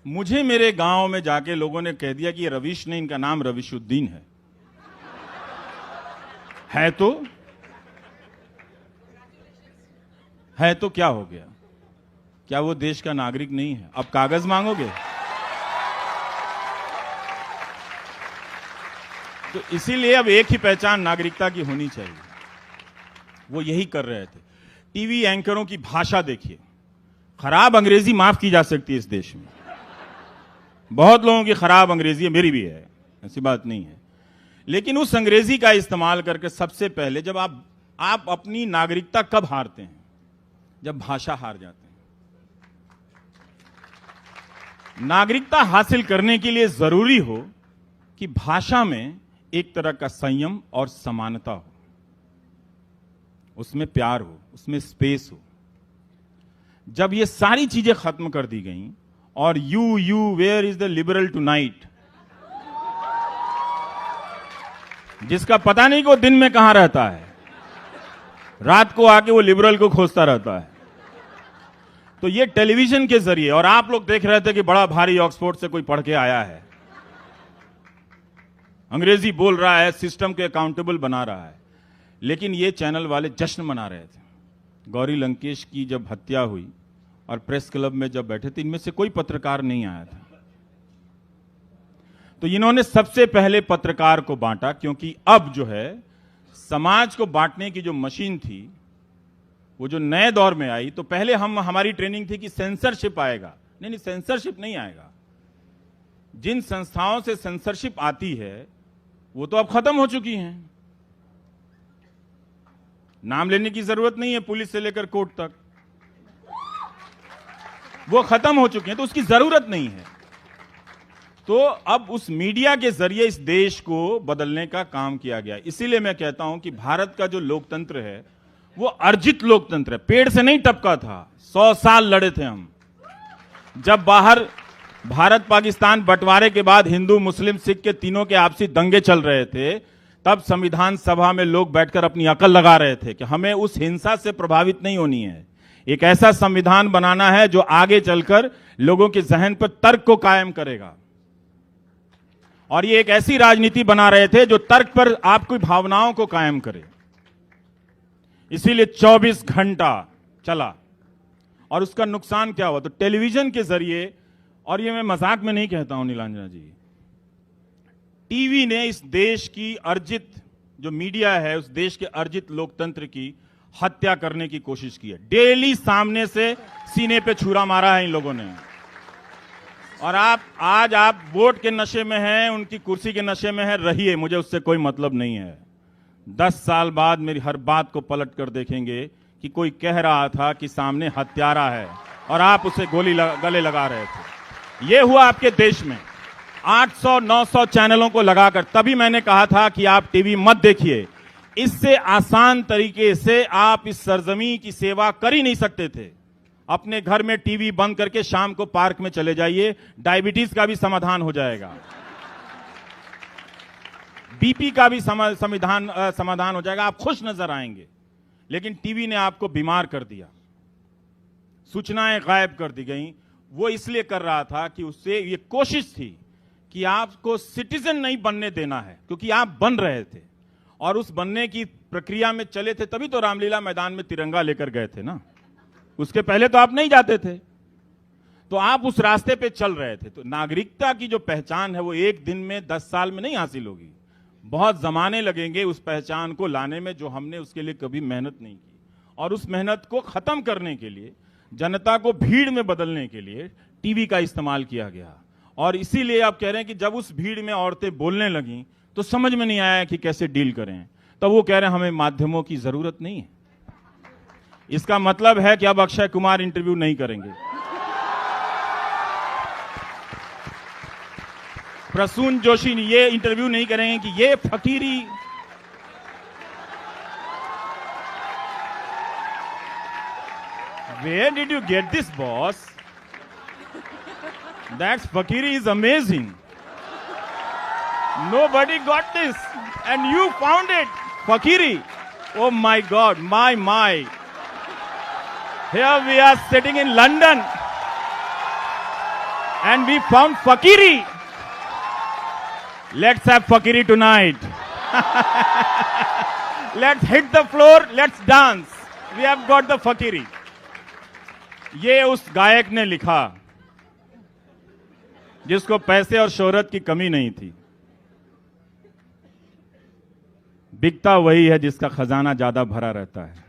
मुझे मेरे गांव में जाके लोगों ने कह दिया कि ये रवीश नहीं, इनका नाम रवीशुद्दीन है तो क्या हो गया? क्या वो देश का नागरिक नहीं है? अब कागज मांगोगे? तो इसीलिए अब एक ही पहचान नागरिकता की होनी चाहिए। वो यही कर रहे थे। टीवी एंकरों की भाषा देखिए, खराब अंग्रेजी माफ की जा सकती है इस देश में। बहुत लोगों की खराब अंग्रेजी है, मेरी भी है, ऐसी बात नहीं है। लेकिन उस अंग्रेजी का इस्तेमाल करके सबसे पहले जब आप अपनी नागरिकता कब हारते हैं? जब भाषा हार जाते हैं। नागरिकता हासिल करने के लिए जरूरी हो कि भाषा में एक तरह का संयम और समानता हो, उसमें प्यार हो, उसमें स्पेस हो। जब ये सारी चीजें खत्म कर दी गई और you where is the liberal tonight, जिसका पता नहीं कि वो दिन में कहां रहता है, रात को आके वो लिबरल को खोजता रहता है। तो ये टेलीविजन के जरिए, और आप लोग देख रहे थे कि बड़ा भारी ऑक्सफोर्ड से कोई पढ़ के आया है, अंग्रेजी बोल रहा है, सिस्टम के अकाउंटेबल बना रहा है। लेकिन ये चैनल वाले जश्न मना रहे थे। गौरी लंकेश की जब हत्या हुई और प्रेस क्लब में जब बैठे थे, इनमें से कोई पत्रकार नहीं आया था। तो इन्होंने सबसे पहले पत्रकार को बांटा, क्योंकि अब जो है समाज को बांटने की जो मशीन थी वो जो नए दौर में आई, तो पहले हमारी ट्रेनिंग थी कि सेंसरशिप आएगा। नहीं, सेंसरशिप नहीं आएगा। जिन संस्थाओं से सेंसरशिप आती है वो तो अब खत्म हो चुकी हैं। नाम लेने की जरूरत नहीं है, पुलिस से लेकर कोर्ट तक वो खत्म हो चुके हैं, तो उसकी जरूरत नहीं है। तो अब उस मीडिया के जरिए इस देश को बदलने का काम किया गया। इसीलिए मैं कहता हूं कि भारत का जो लोकतंत्र है वो अर्जित लोकतंत्र है, पेड़ से नहीं टपका था। 100 साल लड़े थे हम। जब बाहर भारत पाकिस्तान बंटवारे के बाद हिंदू मुस्लिम सिख के तीनों के आपसी दंगे चल रहे थे, तब संविधान सभा में लोग बैठकर अपनी अकल लगा रहे थे कि हमें उस हिंसा से प्रभावित नहीं होनी है। एक ऐसा संविधान बनाना है जो आगे चलकर लोगों के जहन पर तर्क को कायम करेगा। और ये एक ऐसी राजनीति बना रहे थे जो तर्क पर आपकी भावनाओं को कायम करे। इसीलिए 24 घंटा चला। और उसका नुकसान क्या हुआ? तो टेलीविजन के जरिए, और ये मैं मजाक में नहीं कहता हूं नीलांजना जी, टीवी ने इस देश की अर्जित जो मीडिया है, उस देश के अर्जित लोकतंत्र की हत्या करने की कोशिश की है। डेली सामने से सीने पे छुरा मारा है इन लोगों ने। और आज आप वोट के नशे में हैं, उनकी कुर्सी के नशे में हैं, रहिए, मुझे उससे कोई मतलब नहीं है। 10 साल बाद मेरी हर बात को पलट कर देखेंगे कि कोई कह रहा था कि सामने हत्यारा है और आप उसे गले लगा रहे थे। यह हुआ आपके देश में 800-900 चैनलों को लगाकर। तभी मैंने कहा था कि आप टीवी मत देखिए, इससे आसान तरीके से आप इस सरजमी की सेवा कर ही नहीं सकते थे। अपने घर में टीवी बंद करके शाम को पार्क में चले जाइए, डायबिटीज का भी समाधान हो जाएगा, बीपी का भी समाधान हो जाएगा, आप खुश नजर आएंगे। लेकिन टीवी ने आपको बीमार कर दिया, सूचनाएं गायब कर दी गई। वो इसलिए कर रहा था कि उससे ये कोशिश थी कि आपको सिटीजन नहीं बनने देना है, क्योंकि आप बन रहे थे और उस बनने की प्रक्रिया में चले थे। तभी तो रामलीला मैदान में तिरंगा लेकर गए थे ना, उसके पहले तो आप नहीं जाते थे। तो आप उस रास्ते पे चल रहे थे। तो नागरिकता की जो पहचान है वो एक दिन में 10 साल में नहीं हासिल होगी, बहुत जमाने लगेंगे उस पहचान को लाने में, जो हमने उसके लिए कभी मेहनत नहीं की। और उस मेहनत को खत्म करने के लिए, जनता को भीड़ में बदलने के लिए टीवी का इस्तेमाल किया गया। और इसीलिए आप कह रहे हैं कि जब उस भीड़ में औरतें बोलने लगीं तो समझ में नहीं आया कि कैसे डील करें। तब वो कह रहे हैं हमें माध्यमों की जरूरत नहीं है। इसका मतलब है कि अब अक्षय कुमार इंटरव्यू नहीं करेंगे, प्रसून जोशी ये इंटरव्यू नहीं करेंगे कि ये फकीरी। Where did you get this, boss? That fakiri is amazing. Nobody got this, and you found it, fakiri. Oh my God, my. Here we are sitting in London. and we found fakiri. Let's have fakiri tonight. Let's hit the floor, let's dance. We have got the fakiri. ये उस गायक ने लिखा जिसको पैसे और शोहरत की कमी नहीं थी। बिकता वही है जिसका खजाना ज्यादा भरा रहता है।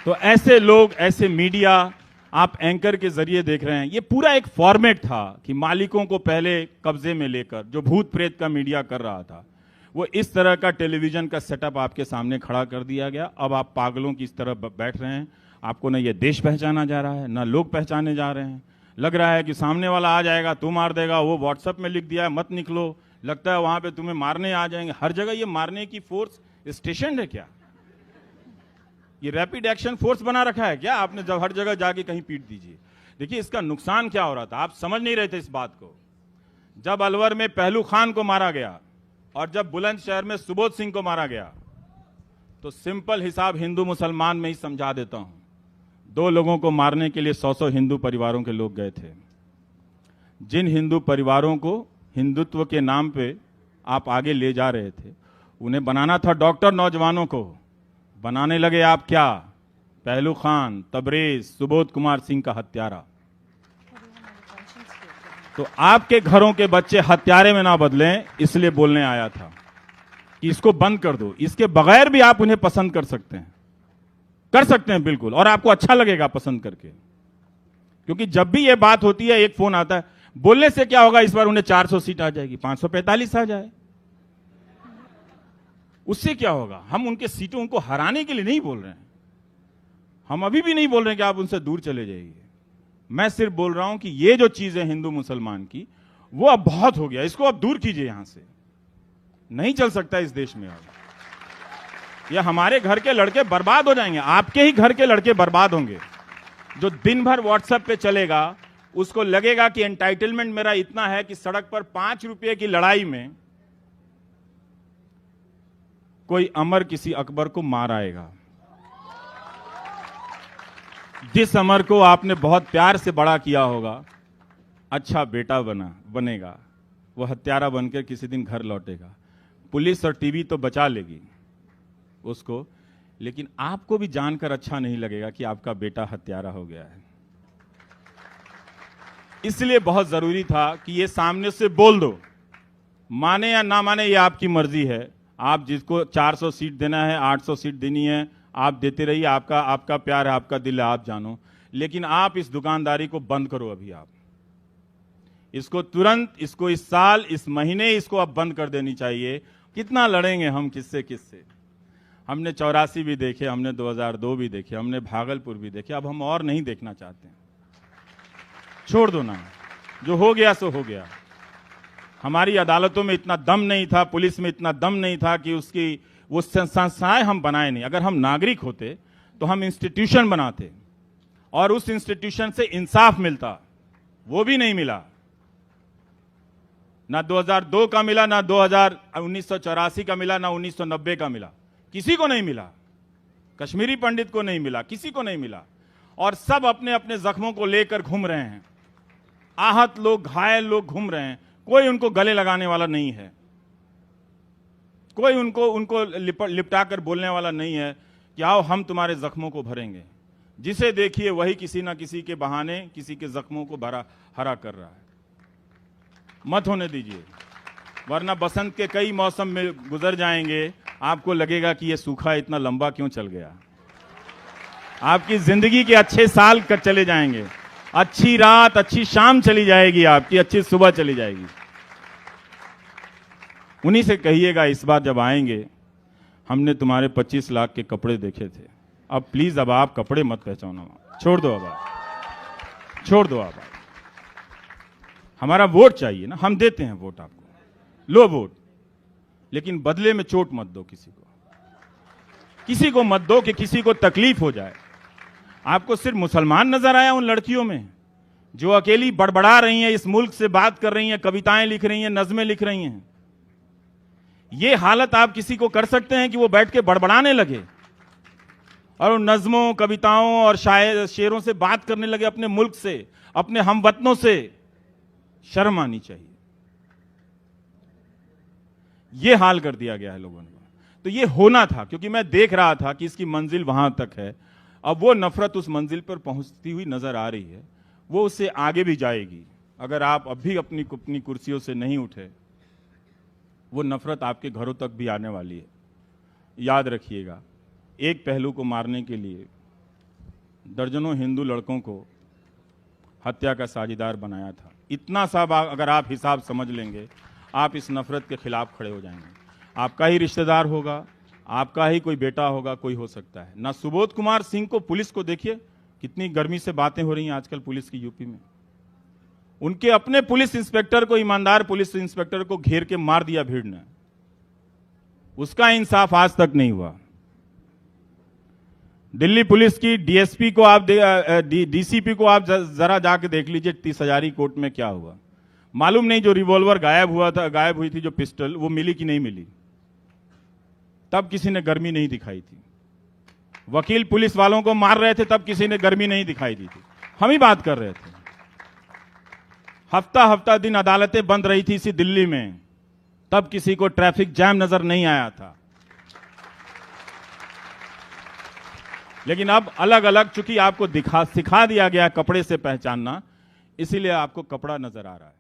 तो ऐसे लोग, ऐसे मीडिया आप एंकर के जरिए देख रहे हैं। ये पूरा एक फॉर्मेट था कि मालिकों को पहले कब्जे में लेकर, जो भूत प्रेत का मीडिया कर रहा था, वो इस तरह का टेलीविजन का सेटअप आपके सामने खड़ा कर दिया गया। अब आप पागलों की इस तरह बैठ रहे हैं। आपको ना ये देश पहचाना जा रहा है, ना लोग पहचाने जा रहे हैं। लग रहा है कि सामने वाला आ जाएगा तो मार देगा, वो व्हाट्सएप में लिख दिया है मत निकलो, लगता है वहां पे तुम्हें मारने आ जाएंगे। हर जगह ये मारने की फोर्स स्टेशन है क्या? ये रैपिड एक्शन फोर्स बना रखा है क्या आपने? जब हर जगह जाके कहीं पीट दीजिए। देखिए इसका नुकसान क्या हो रहा था, आप समझ नहीं रहे थे इस बात को। जब अलवर में पहलू खान को मारा गया और जब बुलंदशहर में सुबोध सिंह को मारा गया, तो सिंपल हिसाब हिंदू मुसलमान में ही समझा देता हूं। 2 लोगों को मारने के लिए 100 हिंदू परिवारों के लोग गए थे। जिन हिंदू परिवारों को हिंदुत्व के नाम पे आप आगे ले जा रहे थे, उन्हें बनाना था डॉक्टर, नौजवानों को बनाने लगे आप क्या? पहलू खान, तबरेज, सुबोध कुमार सिंह का हत्यारा। तो आपके घरों के बच्चे हत्यारे में ना बदलें, इसलिए बोलने आया था कि इसको बंद कर दो। इसके बगैर भी आप उन्हें पसंद कर सकते हैं बिल्कुल, और आपको अच्छा लगेगा पसंद करके। क्योंकि जब भी ये बात होती है, एक फोन आता है, बोलने से क्या होगा, इस बार उन्हें 400 सीट आ जाएगी, 545 आ जाए, उससे क्या होगा? हम उनके सीटों को हराने के लिए नहीं बोल रहे हैं। हम अभी भी नहीं बोल रहे हैं कि आप उनसे दूर चले जाइए। मैं सिर्फ बोल रहा हूं कि ये जो चीज है हिंदू मुसलमान की, वो अब बहुत हो गया, इसको अब दूर कीजिए। यहां से नहीं चल सकता इस देश में। अब ये हमारे घर के लड़के बर्बाद हो जाएंगे, आपके ही घर के लड़के बर्बाद होंगे। जो दिन भर व्हाट्सएप पे चलेगा, उसको लगेगा कि एंटाइटलमेंट मेरा इतना है कि सड़क पर 5 रुपए की लड़ाई में कोई अमर किसी अकबर को मार आएगा। जिस अमर को आपने बहुत प्यार से बड़ा किया होगा, अच्छा बेटा बनेगा, वो हत्यारा बनकर किसी दिन घर लौटेगा। पुलिस और टीवी तो बचा लेगी उसको, लेकिन आपको भी जानकर अच्छा नहीं लगेगा कि आपका बेटा हत्यारा हो गया है। इसलिए बहुत जरूरी था कि ये सामने से बोल दो, माने या ना माने ये आपकी मर्जी है। आप जिसको 400 सीट देना है, 800 सीट देनी है, आप देते रहिए, आपका प्यार है, आपका दिल है, आप जानो। लेकिन आप इस दुकानदारी को बंद करो। अभी आप इसको तुरंत, इसको इस साल, इस महीने इसको अब बंद कर देनी चाहिए। कितना लड़ेंगे हम किससे? हमने 84 भी देखे, हमने 2002 भी देखे, हमने भागलपुर भी देखे, अब हम और नहीं देखना चाहते। छोड़ दो ना, जो हो गया सो हो गया। हमारी अदालतों में इतना दम नहीं था, पुलिस में इतना दम नहीं था कि उसकी वो संस्थाएं हम बनाए नहीं। अगर हम नागरिक होते तो हम इंस्टीट्यूशन बनाते और उस इंस्टीट्यूशन से इंसाफ मिलता। वो भी नहीं मिला, ना 2002 का मिला, ना 1984 का मिला, ना 1990 का मिला। किसी को नहीं मिला, कश्मीरी पंडित को नहीं मिला, किसी को नहीं मिला। और सब अपने अपने जख्मों को लेकर घूम रहे हैं। आहत लोग, घायल लोग घूम रहे हैं। कोई उनको गले लगाने वाला नहीं है, कोई उनको लिपटा कर बोलने वाला नहीं है कि आओ हम तुम्हारे जख्मों को भरेंगे। जिसे देखिए वही किसी ना किसी के बहाने किसी के जख्मों को हरा कर रहा है। मत होने दीजिए, वरना बसंत के कई मौसम में गुजर जाएंगे, आपको लगेगा कि ये सूखा इतना लंबा क्यों चल गया। आपकी जिंदगी के अच्छे साल चले जाएंगे, अच्छी रात, अच्छी शाम चली जाएगी, आपकी अच्छी सुबह चली जाएगी। उन्हीं से कहिएगा इस बार जब आएंगे, हमने तुम्हारे 25 लाख के कपड़े देखे थे, अब प्लीज अब आप कपड़े मत पहचानो, छोड़ दो, अब आप छोड़ दो। अब हमारा वोट चाहिए ना, हम देते हैं वोट आपको, लो वोट, लेकिन बदले में चोट मत दो किसी को मत दो कि किसी को तकलीफ हो जाए। आपको सिर्फ मुसलमान नजर आया उन लड़कियों में जो अकेली बड़बड़ा रही हैं, इस मुल्क से बात कर रही हैं, कविताएं लिख रही हैं, नज़में लिख रही हैं। ये हालत आप किसी को कर सकते हैं कि वो बैठ के बड़बड़ाने लगे और उन नज़मों, कविताओं और शेरों से बात करने लगे, अपने मुल्क से, अपने हमवतनों से। शर्म आनी चाहिए। ये हाल कर दिया गया है लोगों ने। तो ये होना था, क्योंकि मैं देख रहा था कि इसकी मंजिल वहां तक है। अब वो नफरत उस मंजिल पर पहुंचती हुई नजर आ रही है, वो उससे आगे भी जाएगी। अगर आप अभी अपनी कुर्सियों से नहीं उठे, वो नफरत आपके घरों तक भी आने वाली है। याद रखिएगा, एक पहलू को मारने के लिए दर्जनों हिंदू लड़कों को हत्या का साझीदार बनाया था। इतना सा अगर आप हिसाब समझ लेंगे, आप इस नफरत के खिलाफ खड़े हो जाएंगे। आपका ही रिश्तेदार होगा, आपका ही कोई बेटा होगा, कोई हो सकता है ना। सुबोध कुमार सिंह को, पुलिस को देखिए कितनी गर्मी से बातें हो रही हैं आजकल पुलिस की यूपी में। उनके अपने पुलिस इंस्पेक्टर को, ईमानदार पुलिस इंस्पेक्टर को घेर के मार दिया भीड़ ने। उसका इंसाफ आज तक नहीं हुआ। दिल्ली पुलिस की डीएसपी को आप डीसीपी को आप जरा जाके देख लीजिए 30,000 कोर्ट में क्या हुआ। मालूम नहीं जो रिवॉल्वर गायब हुई थी, जो पिस्टल, वो मिली कि नहीं मिली। तब किसी ने गर्मी नहीं दिखाई थी। वकील पुलिस वालों को मार रहे थे, तब किसी ने गर्मी नहीं दिखाई दी थी। हम ही बात कर रहे थे। हफ्ता हफ्ता दिन अदालतें बंद रही थी इसी दिल्ली में, तब किसी को ट्रैफिक जैम नजर नहीं आया था। लेकिन अब अलग अलग, चूंकि आपको सिखा दिया गया कपड़े से पहचानना, इसीलिए आपको कपड़ा नजर आ रहा है।